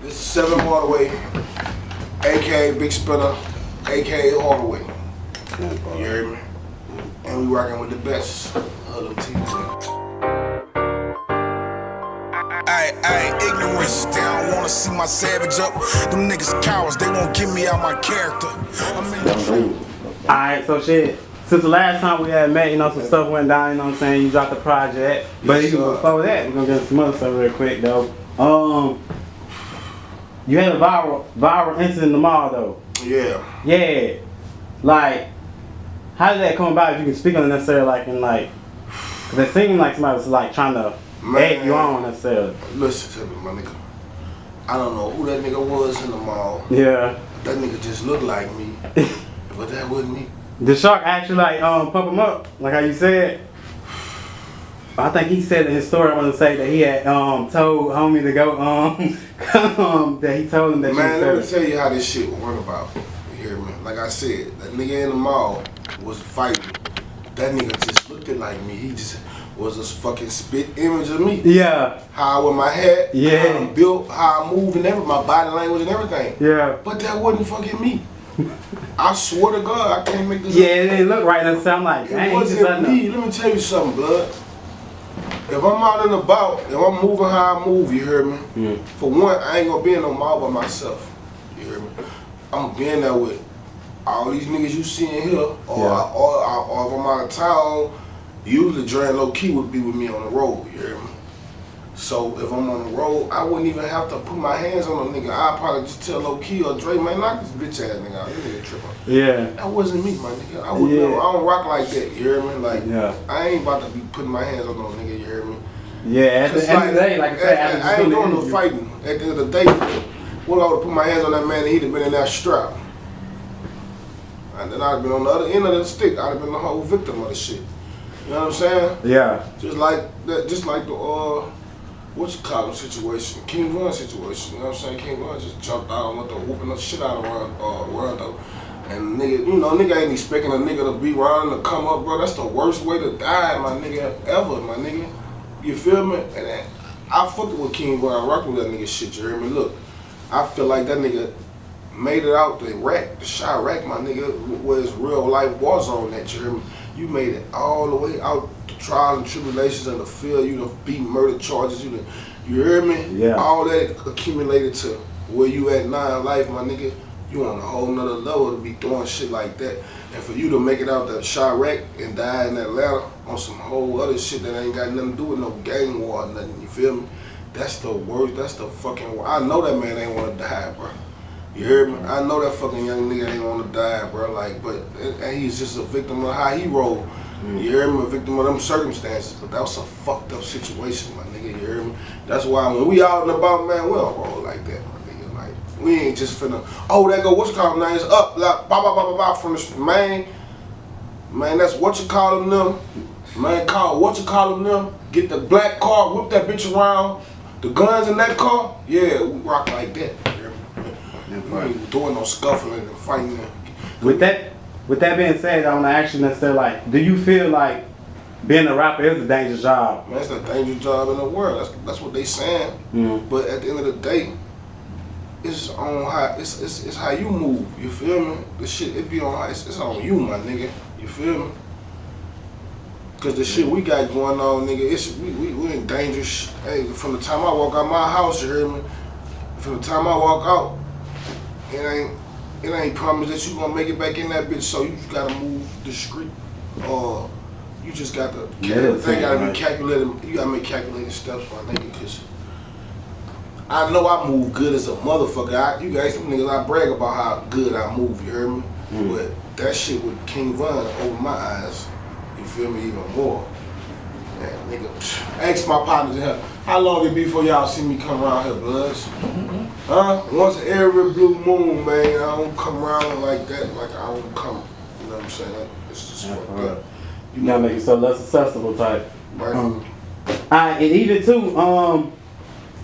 This is 7hardaway, aka Big Spinner, aka Hardaway. You heard me? And we rockin' with the best of them TBG. Ayy, ignorance, they don't wanna see my savage up. Them niggas cowards, they won't give me out my character. I'm in the truth. Alright, so shit. Since the last time we had met, you know, some stuff went down, you know what I'm saying? You dropped the project. But even before that, we're gonna get some other stuff real quick though. You had a viral incident in the mall though. Yeah. Yeah. Like, how did that come about if you can speak on it necessarily, like, in like, cause it seemed like somebody was like trying to egg you on necessarily. Listen to me, my nigga. I don't know who that nigga was in the mall. Yeah. That nigga just looked like me. But that wasn't me. The shark actually like pump him up, like how you said. I think he said in his story, I want to say that he had told homie to go that he told him that. Man, let me tell you how this shit went about. You hear me? Like I said, that nigga in the mall was fighting. That nigga just looked like me. He just was a fucking spit image of me. Yeah. How I wear my hat, yeah, how I'm built, how I move and everything, my body language and everything. Yeah. But that wasn't fucking me. I swear to God, I can't make this up. It didn't look right. That sound like, it wasn't me. Let me tell you something, blood. If I'm out and about, if I'm moving how I move, you hear me? Mm. For one, I ain't gonna be in no mall by myself. You hear me? I'm gonna be in there with all these niggas you see in here, or if I'm out of town, usually Dre and Low Key would be with me on the road, you hear me? So if I'm on the road, I wouldn't even have to put my hands on a nigga. I'd probably just tell Low Key or Dre, man, knock this bitch ass nigga out. This nigga tripping. Yeah. That wasn't me, my nigga. I would never, I don't rock like that, you hear me? Like, I ain't about to be putting my hands on no nigga, you hear me? Yeah, at the end of the day, like I said, I ain't doing no fighting. At the end of the day, what if I would put my hands on that man and he'd have been in that strap? And then I'd have been on the other end of the stick. I'd have been the whole victim of the shit. You know what I'm saying? Yeah. Just like that, just like the what you call them situation, King Von situation. You know what I'm saying? King Von just jumped out and went to whooping the shit out of Rondo. And nigga, you know, nigga ain't expecting a nigga to be running to come up, bro. That's the worst way to die, my nigga, ever, my nigga. You feel me? And I fucked with King Von. I rocked with that nigga shit, you hear me? Look, I feel like that nigga made it out the rack, the shot rack, my nigga, where it's real life war zone that, you hear me? You made it all the way out the trials and tribulations of the field. You done beat murder charges. You hear me? Yeah. All that accumulated to where you at now in life, my nigga. You on a whole nother level to be doing shit like that. And for you to make it out that shot wreck and die in that ladder on some whole other shit that ain't got nothing to do with no gang war or nothing, you feel me? That's the worst, that's the fucking, I know that man ain't wanna die, bro. You heard me? I know that fucking young nigga ain't wanna die, bro. Like, but and he's just a victim of how he rolled. You heard me? A victim of them circumstances. But that was a fucked up situation, my nigga. You heard me? That's why when we out and about, man, we don't roll like that, my nigga. Like, we ain't just finna, oh, that go, what's called names up, like, ba from the man, that's what you call them. Man, call what you call them. Get the black car, whip that bitch around. The guns in that car, yeah, we rock like that. We ain't doing no scuffling and fighting. With that being said, I want to ask you necessarily, like, do you feel like being a rapper is a dangerous job? Man, it's a dangerous job in the world. That's what they saying. But at the end of the day, it's on how it's how you move. You feel me? The shit it be on it's on you, my nigga. You feel me? Cause the shit we got going on, nigga, we in dangerous. Hey, from the time I walk out my house, you hear me? From the time I walk out, it ain't promised that you gonna make it back in that bitch. So you just gotta move discreet, or you just got to. Everything gotta be calculated. You gotta make calculated steps, my nigga. Cause I know I move good as a motherfucker. You guys, some niggas, I brag about how good I move. You heard me? But that shit with King Von opened my eyes. You feel me? Even more. Man, nigga, ask my partners in here, how long it be before y'all see me come around here, bloods? Huh? Once every blue moon, man, I don't come around like that, like I don't come, you know what I'm saying? It's just fucked up. You gotta make yourself less accessible type. Right. And even too,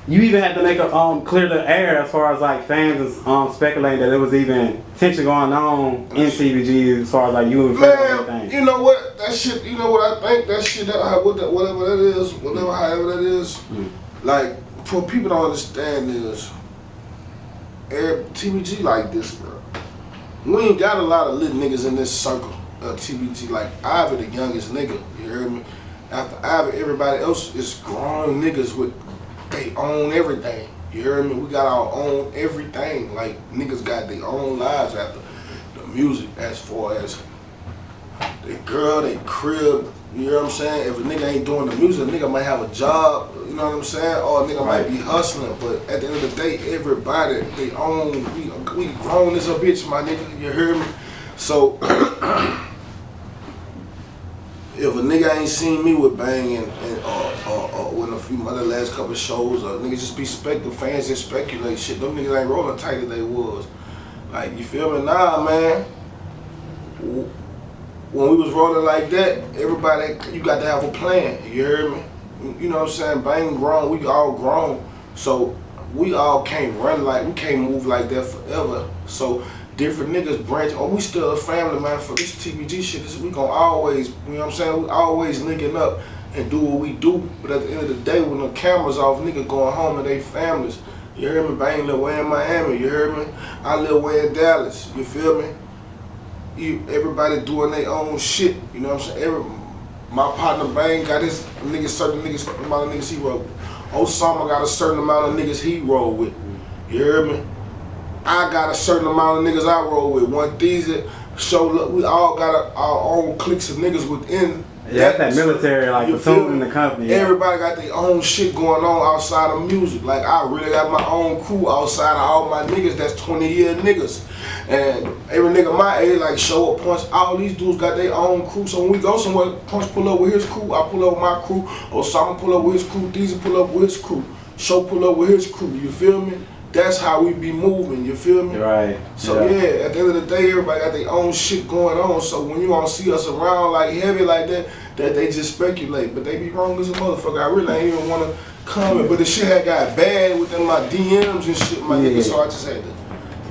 you even had to make a clear the air as far as like fans is speculating that there was even tension going on in TBG as far as like you and everything. You know what? That shit. You know what I think? That shit. Whatever that is, however that is. Like for people to understand is, TBG like this, bro. We ain't got a lot of lit niggas in this circle of TBG. Like Ivy, the youngest nigga. You heard me? After Ivy, everybody else is grown niggas with they own everything. You heard me? We got our own everything. Like niggas got their own lives after the music, as far as they girl, they crib. You know what I'm saying? If a nigga ain't doing the music, a nigga might have a job. You know what I'm saying? Or a nigga might be hustling. But at the end of the day, everybody they own. We grown as a bitch, my nigga. You heard me? So if a nigga ain't seen me with Bang and with a few other last couple shows, or niggas just be fans just speculate shit. Them niggas ain't rolling tight as they was. Like, you feel me? Nah, man. When we was rolling like that, everybody, you got to have a plan. You heard me? You know what I'm saying? Bang grown, we all grown. So we all can't run like, we can't move like that forever. So different niggas branch. Oh, we still a family, man. For this TBG shit, we gonna always, you know what I'm saying? We always linking up and do what we do. But at the end of the day, when the camera's off, niggas going home to their families. You heard me? Bang live way in Miami. You heard me? I live way in Dallas. You feel me? Everybody doing their own shit. You know what I'm saying? My partner Bang got his niggas, certain niggas, amount of niggas he roll with. Osama got a certain amount of niggas he roll with. You heard me? I got a certain amount of niggas I roll with. One these show, look, we all got our own cliques of niggas within. Yeah, that's that military, like platoon in the company. Yeah. Everybody got their own shit going on outside of music. Like, I really got my own crew outside of all my niggas that's 20-year niggas. And every nigga my age, like Show Up Punch, all these dudes got their own crew. So when we go somewhere, Punch pull up with his crew, I pull up with my crew, Osama pull up with his crew, Deezy pull up with his crew, Show pull up with his crew, you feel me? That's how we be moving, you feel me? Right. So yeah, at the end of the day, everybody got their own shit going on. So when you all see us around like heavy like that they just speculate. But they be wrong as a motherfucker. I really ain't even want to comment. But the shit had got bad within my DMs and shit, my nigga. So I just had to,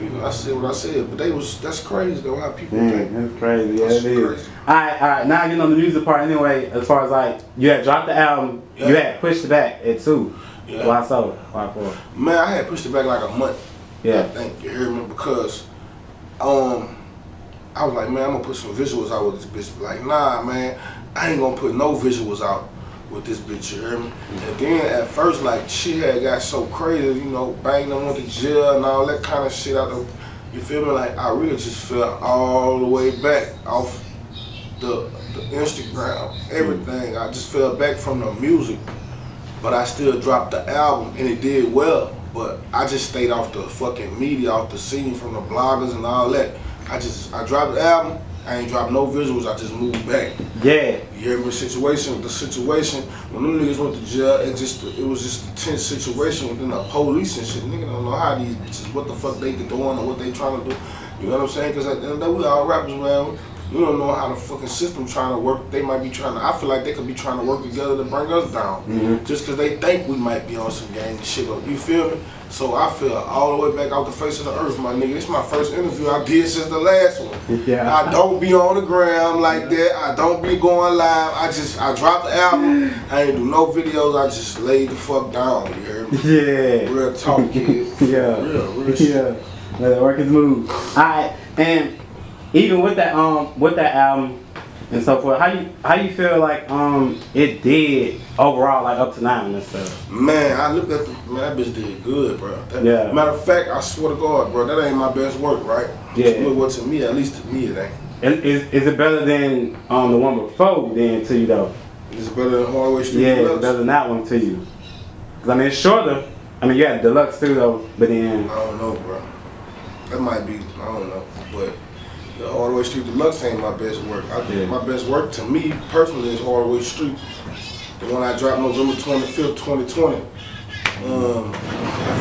you know, I said what I said. But that's crazy though, how people think. That's crazy. Yeah, That's it is. crazy. All right. Now getting on the music part anyway. As far as like you had dropped the album, you had pushed it back at 2. Yeah. Why so? Why 4? Man, I had pushed it back like a month. Yeah. I think, you hear me? Because I was like, man, I'm gonna put some visuals out with this bitch. Like, nah, man, I ain't gonna put no visuals out with this bitch, you hear me? And then at first, like, shit had got so crazy, you know, Bang them went to jail and all that kind of shit. You feel me? Like, I really just fell all the way back off the Instagram, everything. I just fell back from the music. But I still dropped the album and it did well. But I just stayed off the fucking media, off the scene, from the bloggers and all that. I dropped the album, I ain't dropped no visuals, I just moved back. Yeah. You hear me? The situation, when them niggas went to jail, it was just a tense situation within the police and shit. Nigga don't know how these bitches, what the fuck they doing or what they trying to do. You know what I'm saying? Because at the end of the day, we all rappers, man. We don't know how the fucking system trying to work. They might be trying to, I feel like they could be trying to work together to bring us down. Just because they think we might be on some gang and shit. You feel me? So I feel all the way back out the face of the earth, my nigga. This is my first interview I did since the last one. Yeah. I don't be on the gram like that. I don't be going live. I dropped the album. I ain't do no videos. I just laid the fuck down. You hear me? Yeah. Real talk, kid. Yeah. Real shit. Yeah. Let it work its move. Alright, and even with that album and so forth, how you feel like it did overall, like up to now and stuff? Man, I looked at that bitch did good, bro. Matter of fact, I swear to God, bro, that ain't my best work, right? Yeah. Well, to me, at least to me, it ain't. And is it better than the one before then to you though? It's better than Hardaway Street Yeah, Deluxe? it's better than that one to you. Cause I mean it's shorter. I mean you had Deluxe too though, but then I don't know, bro. That might be, I don't know, but the Hardaway Street Deluxe ain't my best work. My best work to me personally is Hardaway Street. The one I dropped November 25th, 2020. I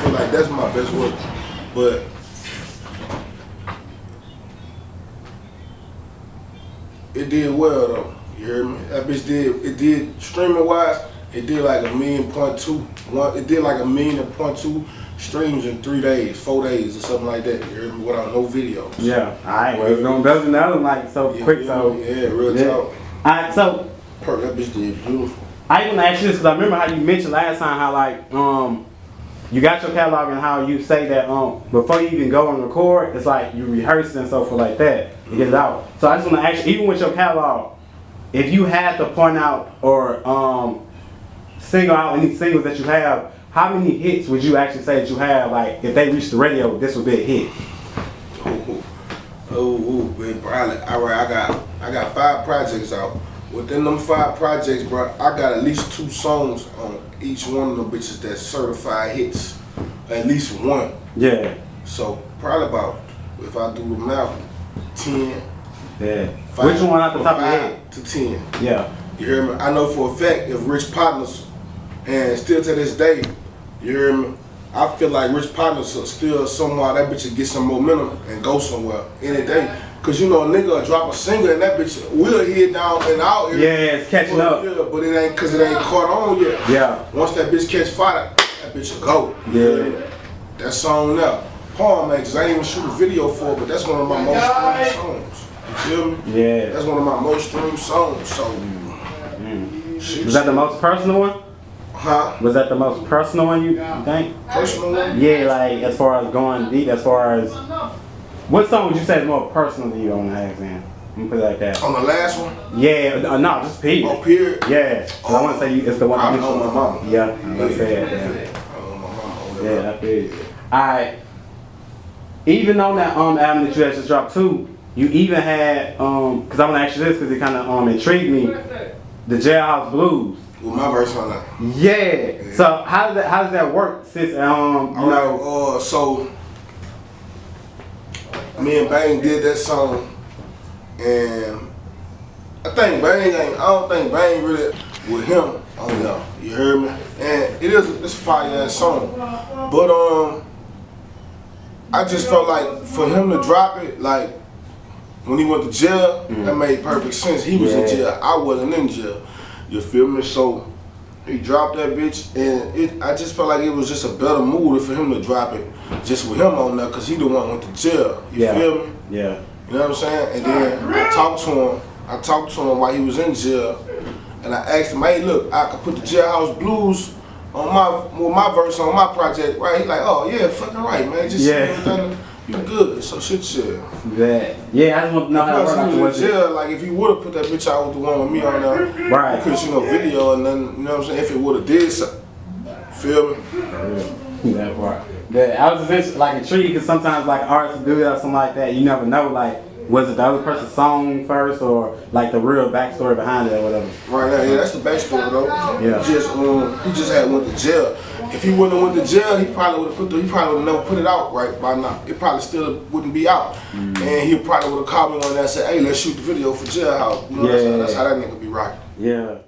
feel like that's my best work. But it did well though. You hear me? That bitch did streaming wise, it did like 1.2 million. It did like 1.2 million streams in 3 days, 4 days, or something like that. You hear me? Without no videos. yeah. Alright, well it's going better than that one, like so quick so. Yeah, real talk. Alright, so That bitch did beautiful. I even ask you this because I remember how you mentioned last time how like you got your catalog and how you say that before you even go and record, it's like you rehearse and so forth like that to get it out. So I just want to ask you, even with your catalog, if you had to point out or single out any singles that you have, how many hits would you actually say that you have? Like if they reached the radio, this would be a hit. Man, probably. All right, I got 5 projects out. Within them 5 projects, bro, I got at least 2 songs on each one of them bitches that's certified hits. At least 1. Yeah. So probably about, if I do them now, 10. Yeah. 5, Which one off the top of your head? To 10. Yeah. You hear me? I know for a fact if Rich Partners, and still to this day, you hear me? I feel like Rich Partners are still somewhere that bitch will get some momentum and go somewhere any day. Cause you know a nigga will drop a single and that bitch will hit down and out here. Yeah, it's catching up. Yeah, but it ain't cause it ain't caught on yet. Yeah. Once that bitch catch fire, that bitch will go. Yeah. That song now. Palm man, cause I didn't even shoot a video for it, but that's one of my most streamed songs. You feel me? Yeah. That's one of my most streamed songs. So Was that the most personal one? Huh? Was that the most personal one you think? Personal one? Yeah, like as far as going deep, as far as what song would you say is more personal to you on the accent? Let me put it like that. On the last one? Yeah, no, just period. Oh, period? Yeah. So I want to say it's the one. I know my mama. Yeah, let's say it. Yeah. I know my mama. Yeah, that's it. Alright. Even on that album that you had just dropped too, you even had because I'm gonna ask you this because it kind of intrigued me, the Jailhouse Blues. With my verse on that. Yeah. So how does that work? Since so me and Bang did that song, and I don't think Bang really with him on there. You heard me? And it's a fire ass song, but I just felt like for him to drop it, like when he went to jail, that made perfect sense. He was in jail. I wasn't in jail. You feel me? So he dropped that bitch, and I just felt like it was just a better mood for him to drop it just with him on there, cause he the one went to jail. You feel me? Yeah. You know what I'm saying? And then I talked to him while he was in jail, and I asked him, hey, look, I could put the Jailhouse Blues on my verse on my project, right? He like, oh yeah, fucking right, man. Just you good. So shit. Yeah, I just want to know how he was in jail. Like if he would have put that bitch out with the one with me on there, right? Because video and then you know what I'm saying. If it would have did something, feel me? That part. Yeah, I was just like intrigued because sometimes like artists do that or something like that. You never know, like was it the other person's song first or like the real backstory behind it or whatever. Right now, yeah, that's the backstory though. Yeah. He just had went to jail. If he wouldn't have went to jail, he probably would have never put it out right by now. It probably still wouldn't be out. And he probably would have called me on that and said, hey, let's shoot the video for Jailhouse. You know what I'm saying? That's how that nigga be right. Yeah.